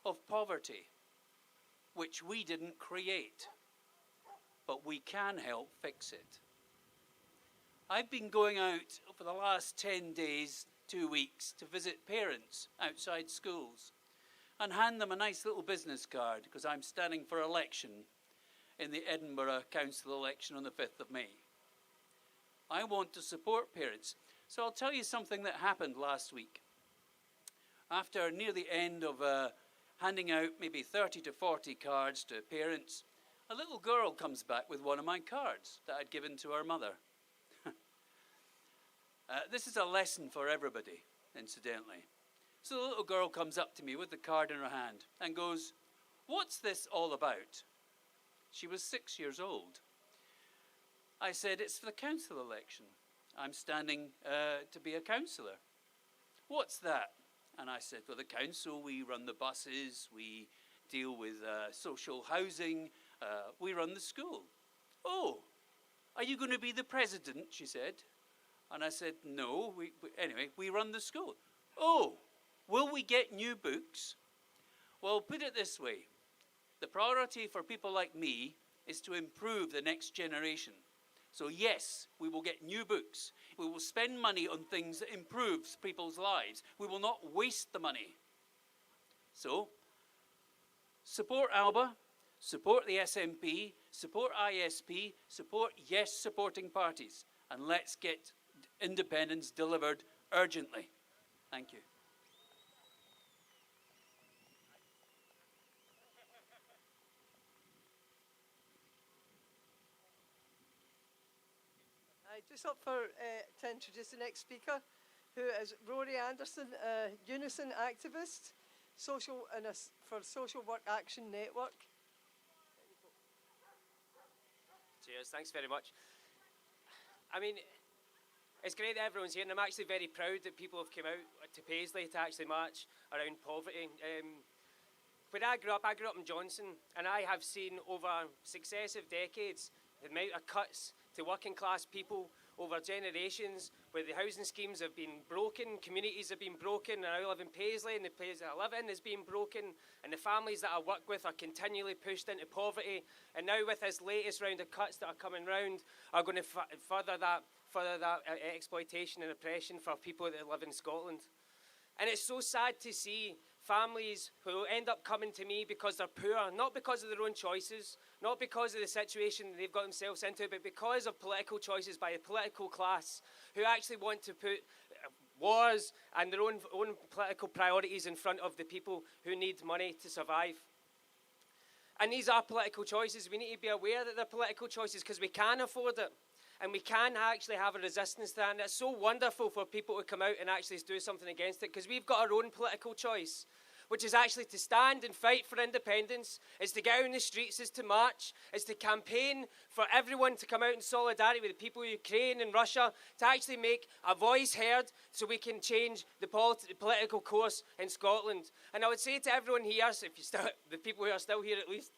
of poverty, which we didn't create, but we can help fix it. I've been going out for the last 10 days, 2 weeks, to visit parents outside schools and hand them a nice little business card because I'm standing for election in the Edinburgh Council election on the 5th of May. I want to support parents. So I'll tell you something that happened last week. After near the end of handing out maybe 30 to 40 cards to parents, a little girl comes back with one of my cards that I'd given to her mother. This is a lesson for everybody, incidentally. So the little girl comes up to me with the card in her hand and goes, "What's this all about?" She was 6 years old. I said, "It's for the council election. I'm standing to be a councillor." "What's that?" And I said, "Well, the council, we run the buses, we deal with social housing, we run the school." "Oh, are you going to be the president?" she said. And I said, "No, anyway, we run the school." "Oh, will we get new books?" Well, put it this way. The priority for people like me is to improve the next generation. So yes, we will get new books. We will spend money on things that improves people's lives. We will not waste the money. So, support AUOB, support the SNP, support ISP, support yes supporting parties, and let's get independence delivered urgently. Thank you. Just up to introduce the next speaker, who is Rory Anderson, a Unison activist, for Social Work Action Network. Cheers, thanks very much. I mean, it's great that everyone's here, and I'm actually very proud that people have come out to Paisley to actually march around poverty. When I grew up in Johnson, and I have seen over successive decades the amount of cuts to working class people over generations, where the housing schemes have been broken, communities have been broken, and I live in Paisley, and the place that I live in is being broken, and the families that I work with are continually pushed into poverty, and now with this latest round of cuts that are coming round are going to further that exploitation and oppression for people that live in Scotland. And it's so sad to see families who end up coming to me because they're poor, not because of their own choices, not because of the situation they've got themselves into, but because of political choices by a political class who actually want to put wars and their own political priorities in front of the people who need money to survive. And these are political choices. We need to be aware that they're political choices because we can afford it. And we can actually have a resistance to that. And it's so wonderful for people to come out and actually do something against it, because we've got our own political choice, which is actually to stand and fight for independence. It's to get out in the streets, it's to march, it's to campaign for everyone to come out in solidarity with the people of Ukraine and Russia, to actually make a voice heard so we can change the political course in Scotland. And I would say to everyone here, so if you still, the people who are still here at least,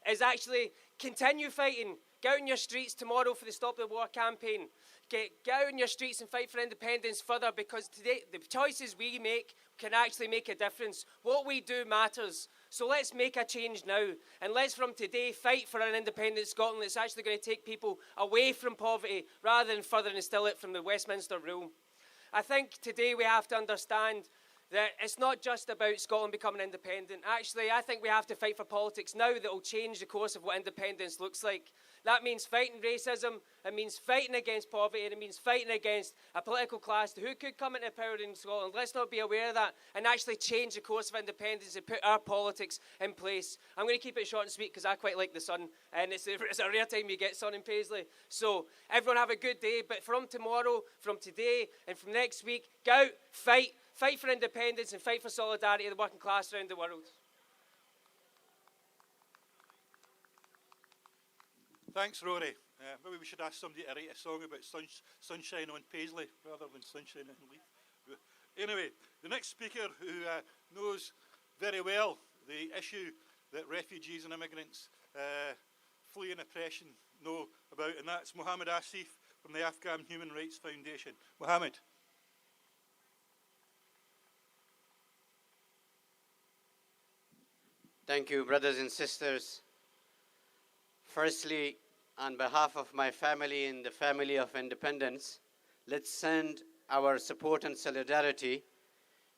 is actually continue fighting. Get out in your streets tomorrow for the Stop the War campaign. Get out in your streets and fight for independence further, because today the choices we make can actually make a difference. What we do matters. So let's make a change now. And let's from today fight for an independent Scotland that's actually going to take people away from poverty rather than further instill it from the Westminster rule. I think today we have to understand that it's not just about Scotland becoming independent. Actually, I think we have to fight for politics now that will change the course of what independence looks like. That means fighting racism, it means fighting against poverty, and it means fighting against a political class who could come into power in Scotland. Let's not be aware of that and actually change the course of independence and put our politics in place. I'm going to keep it short and sweet because I quite like the sun, and it's a rare time you get sun in Paisley. So everyone have a good day, but from tomorrow, from today, and from next week, go out, fight for independence and fight for solidarity of the working class around the world. Thanks, Rory. Maybe we should ask somebody to write a song about sunshine on Paisley rather than sunshine on Leith. Anyway, the next speaker who knows very well the issue that refugees and immigrants fleeing oppression know about, and that's Mohammed Asif from the Afghan Human Rights Foundation. Mohammed. Thank you, brothers and sisters. Firstly, on behalf of my family and the family of independence, let's send our support and solidarity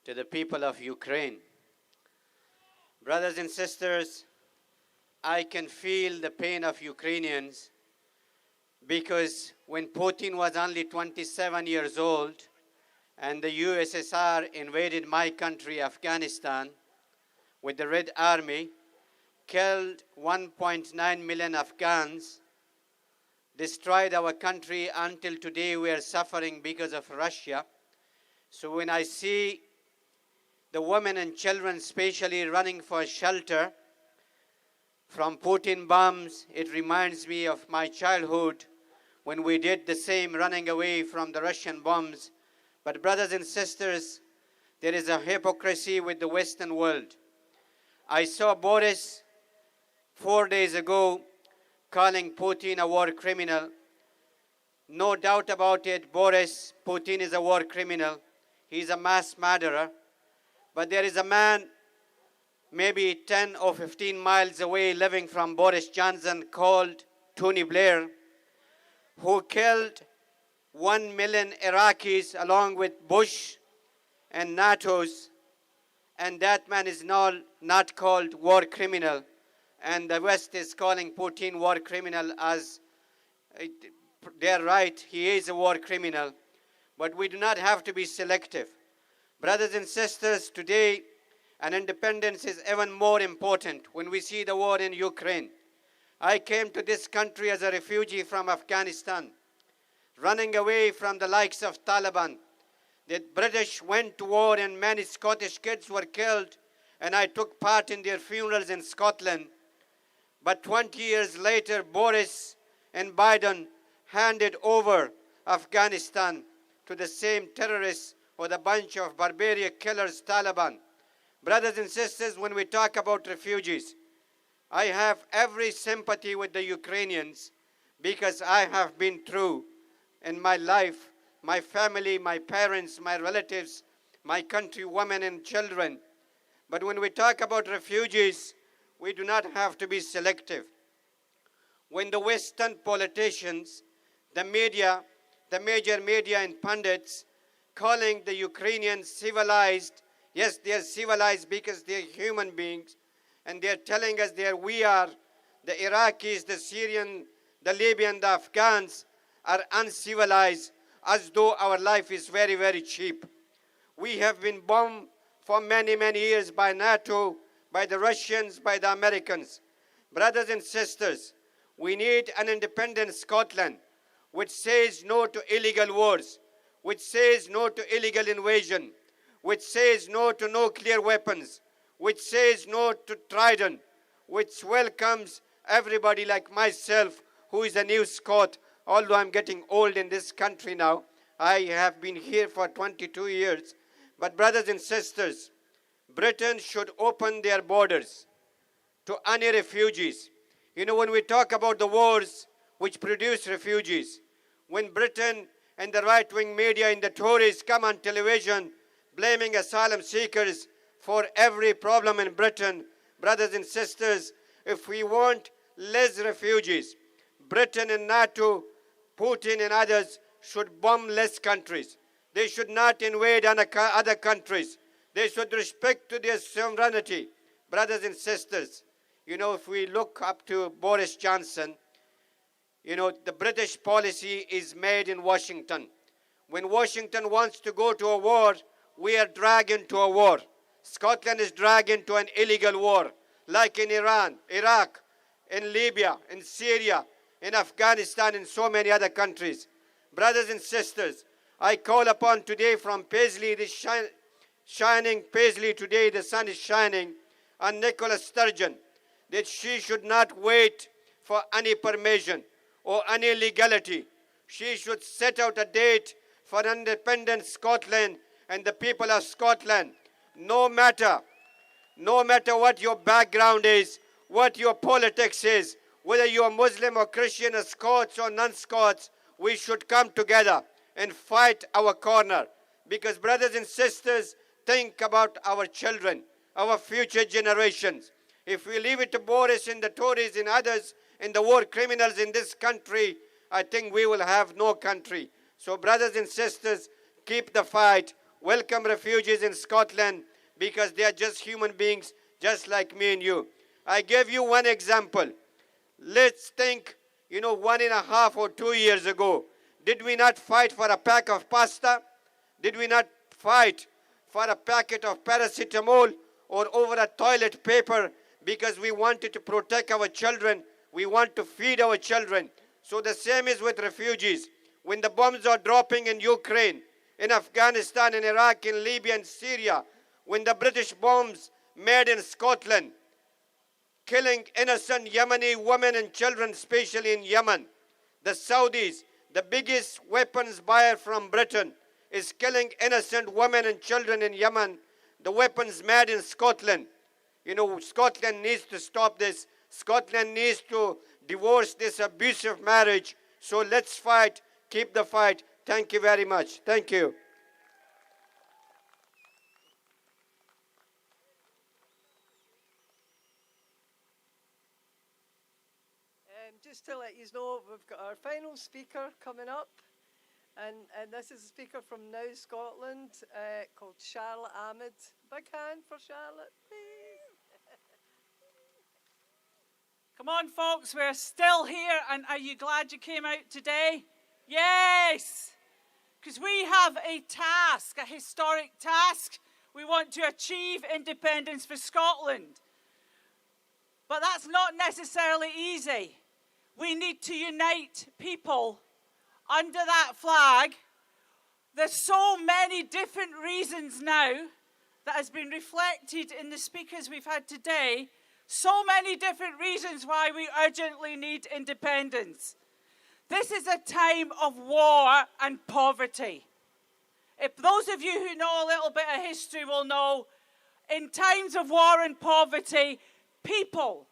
to the people of Ukraine. Brothers and sisters, I can feel the pain of Ukrainians, because when Putin was only 27 years old and the USSR invaded my country, Afghanistan, with the Red Army, killed 1.9 million Afghans, destroyed our country. Until today we are suffering because of Russia. So when I see the women and children especially running for shelter from Putin bombs, it reminds me of my childhood when we did the same, running away from the Russian bombs. But brothers and sisters, there is a hypocrisy with the Western world. I saw Boris 4 days ago calling Putin a war criminal. No doubt about it, Putin is a war criminal. He's a mass murderer. But there is a man maybe 10 or 15 miles away living from Boris Johnson called Tony Blair, who killed 1 million Iraqis along with Bush and NATO's, and that man is not called war criminal. And the West is calling Putin war criminal, as they're right, he is a war criminal. But we do not have to be selective. Brothers and sisters, today an independence is even more important when we see the war in Ukraine. I came to this country as a refugee from Afghanistan, running away from the likes of Taliban. The British went to war and many Scottish kids were killed, and I took part in their funerals in Scotland. But 20 years later, Boris and Biden handed over Afghanistan to the same terrorists or the bunch of barbarian killers, Taliban. Brothers and sisters, when we talk about refugees, I have every sympathy with the Ukrainians, because I have been through in my life, my family, my parents, my relatives, my country, women and children. But when we talk about refugees, we do not have to be selective. When the Western politicians, the media, the major media and pundits calling the Ukrainians civilized, yes, they are civilized because they are human beings, and they are telling us we are, the Iraqis, the Syrian, the Libyan, the Afghans are uncivilized, as though our life is very, very cheap. We have been bombed for many, many years by NATO, by the Russians, by the Americans. Brothers and sisters, we need an independent Scotland which says no to illegal wars, which says no to illegal invasion, which says no to nuclear weapons, which says no to Trident, which welcomes everybody like myself who is a new Scot, although I'm getting old in this country now. I have been here for 22 years. But brothers and sisters, Britain should open their borders to any refugees. You know, when we talk about the wars which produce refugees, when Britain and the right-wing media and the Tories come on television blaming asylum seekers for every problem in Britain, brothers and sisters, if we want less refugees, Britain and NATO, Putin and others should bomb less countries. They should not invade other countries. They should respect to their sovereignty. Brothers and sisters, you know, if we look up to Boris Johnson, you know, the British policy is made in Washington. When Washington wants to go to a war, we are dragged into a war. Scotland is dragged into an illegal war, like in Iran, Iraq, in Libya, in Syria, in Afghanistan, and so many other countries. Brothers and sisters, I call upon today from Paisley, this shining Paisley today, the sun is shining, on Nicola Sturgeon, that she should not wait for any permission or any legality. She should set out a date for independent Scotland and the people of Scotland, no matter what your background is, what your politics is, whether you are Muslim or Christian or Scots or non-Scots, we should come together and fight our corner. Because brothers and sisters, think about our children, our future generations. If we leave it to Boris and the Tories and others and the war criminals in this country, I think we will have no country. So brothers and sisters, keep the fight. Welcome refugees in Scotland because they are just human beings just like me and you. I gave you one example. Let's think, 1.5 or 2 years ago, did we not fight for a pack of pasta? Did we not fight for a packet of paracetamol or over a toilet paper because we wanted to protect our children? We want to feed our children. So the same is with refugees. When the bombs are dropping in Ukraine, in Afghanistan, in Iraq, in Libya, and Syria, when the British bombs made in Scotland, killing innocent Yemeni women and children, especially in Yemen. The Saudis, the biggest weapons buyer from Britain, is killing innocent women and children in Yemen. The weapons made in Scotland. Scotland needs to stop this. Scotland needs to divorce this abusive marriage. So let's fight. Keep the fight. Thank you very much. Thank you. Just to let you know, we've got our final speaker coming up, and this is a speaker from Now Scotland called Charlotte Ahmed. Big hand for Charlotte, please. Come on, folks, we're still here, and are you glad you came out today? Yes! Because we have a task, a historic task. We want to achieve independence for Scotland. But that's not necessarily easy. We need to unite people under that flag. There's so many different reasons now that has been reflected in the speakers we've had today. So many different reasons why we urgently need independence. This is a time of war and poverty. If those of you who know a little bit of history will know, in times of war and poverty, people,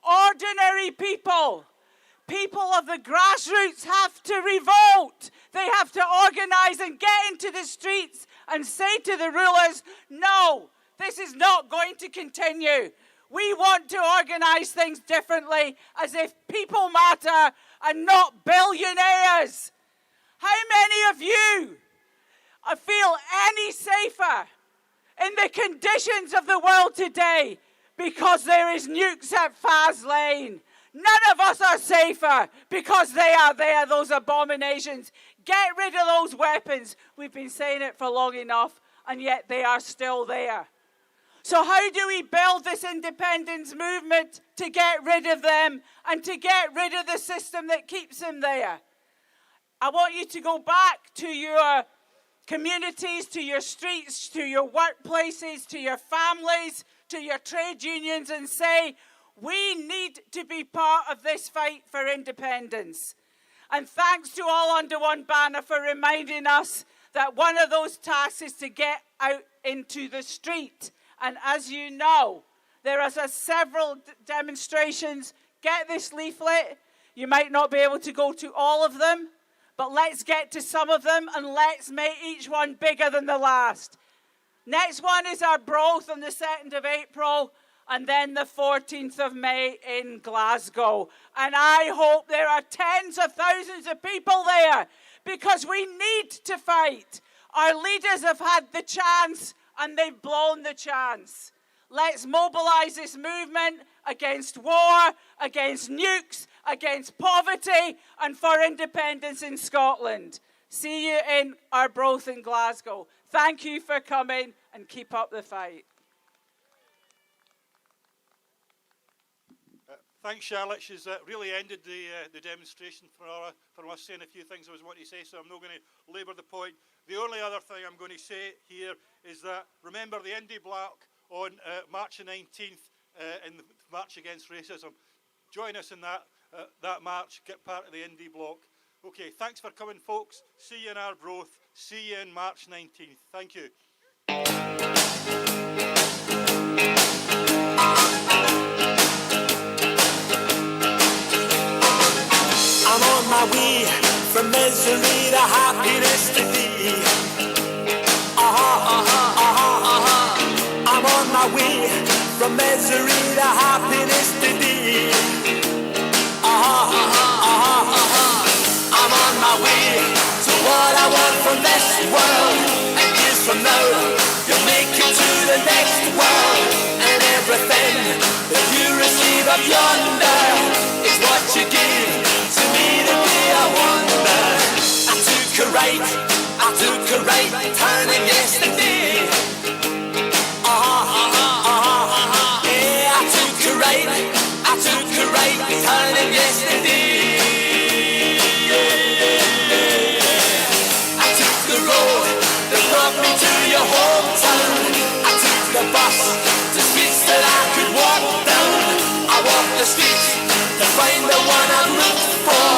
ordinary people, people of the grassroots have to revolt. They have to organise and get into the streets and say to the rulers, no, this is not going to continue. We want to organise things differently, as if people matter and not billionaires. How many of you feel any safer in the conditions of the world today because there is nukes at Paisley? None of us are safer because they are there, those abominations. Get rid of those weapons. We've been saying it for long enough, and yet they are still there. So how do we build this independence movement to get rid of them and to get rid of the system that keeps them there? I want you to go back to your communities, to your streets, to your workplaces, to your families, to your trade unions, and say, we need to be part of this fight for independence. And thanks to All Under One Banner for reminding us that one of those tasks is to get out into the street. And as you know, there are several demonstrations. Get this leaflet. You might not be able to go to all of them, but let's get to some of them and let's make each one bigger than the last. Next one is our Broth on the 2nd of April, and then the 14th of May in Glasgow. And I hope there are tens of thousands of people there, because we need to fight. Our leaders have had the chance and they've blown the chance. Let's mobilise this movement against war, against nukes, against poverty, and for independence in Scotland. See you in our Broth in Glasgow. Thank you for coming, and keep up the fight. Thanks, Charlotte. She's really ended the demonstration for us saying a few things I was wanting to say, so I'm not going to labour the point. The only other thing I'm going to say here is that, remember the Indie Block on March the 19th in the March Against Racism. Join us in that march. Get part of the Indie Block. Okay, thanks for coming, folks. See you in Arbroath. See you in March 19th. Thank you. I'm on my way from misery to happiness today. I'm on my way from misery to happiness today. I'm on my way to what I want from this world. And years from now, you'll make it to the next world. And everything that you receive up yonder is what you give to me today. I wonder. I took a right turning yesterday. Yeah, I took a right turning yesterday. I took the road that brought me to your hometown. I took the bus to streets that I could walk down. I walked the streets to find the one I looked for.